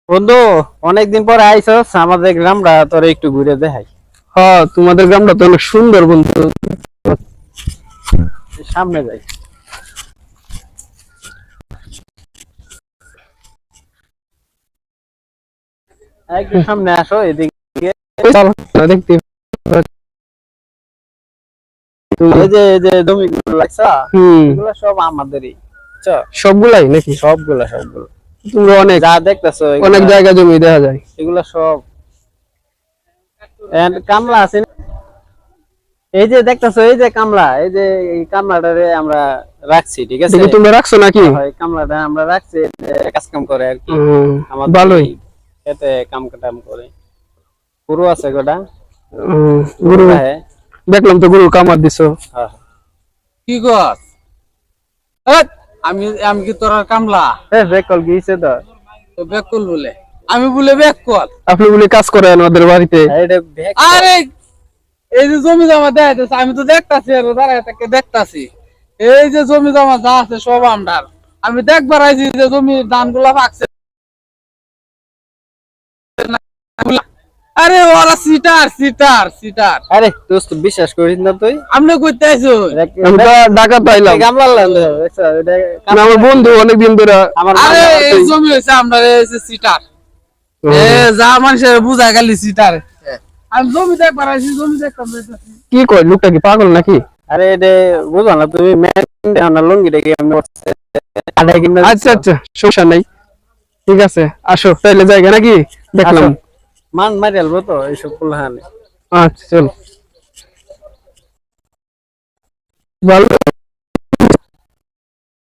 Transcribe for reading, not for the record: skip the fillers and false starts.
বন্ধু, অনেকদিন পরে আইছস আমাদের গ্রামটা, তোর একটু ঘুরে দেখাই। হ্যাঁ, তোমাদের গ্রামটা তো অনেক সুন্দর বন্ধু। সামনে যাই। একটু সামনে আসো এদিকে। চল, না দেখতে তুমি। এই যে জমিগুলো লাগছা, হুম, এগুলো সব আমাদেরই, বুঝছো? সবগুলাই নাকি? সবগুলো তোমরা অনেক যা দেখতেছো অনেক জায়গা জমি দেখা যায়। এগুলো সব কামলা আছে না? এই যে দেখতেছো, এই যে কামলা, এই যে এই কামলাটারে আমরা রাখছি, ঠিক আছে? দেখি তোমরা রাখছো নাকি? হয় কামলাটা আমরা রাখছি, কাজ কাম করে আর কি। আমাদের ভালোই। এতে কাম কাম করে। গরু আছে গোটা, গরু রাহে। দেখলাম তো, গরু কামার দিছো। হ্যাঁ। কি গছ? আমি আমি কি তোর কামলা? বেকল গিয়েছে তো। তো বেকুল বলে আমি বলে বেকুল। আপনি বলে কাজ করেন ওদের বাড়িতে? এটা বেক। আরে এই যে জমি জমা দেখাইতেছে, আমি তো দেখতাছি আর দাঁড়ায় থেকে দেখতাছি। এই যে জমি জমা যা আছে সব আমরার। আমি দেখবার আইছি যে জমি ধান গুলা পাকছে। আরে ওরা সিটার সিটার সিটার। আরে দোস্ত, বিশ্বাস করিস না তুই। আপনি কইতে আইছো? আমি তো ঢাকা পাইলাম। কামলা দেখছো, এটা না, আমার বন্ধু অনেকদিন ধরে। আমার আরে মামা। এই জমি হইছে আমরা সিটার। এ যা মানুষের বুঝা গেলি সিটার। আমি জমি দেখবার আইছি, জমি দেখতাম। কি কয় লোকটা, কি পাগল নাকি? আরে এটা বুঝো না তুমি, মেন দেও না, লুঙ্গি দেখে এমনি করছে। আড়াই কিনা আচ্ছা আচ্ছা, সমস্যা নাই। ঠিক আছে, আসো তাইলে জায়গা নাকি দেখলাম। মান মারি আলবো তো এইসব কুলহানে। আচ্ছা চল, ভালো।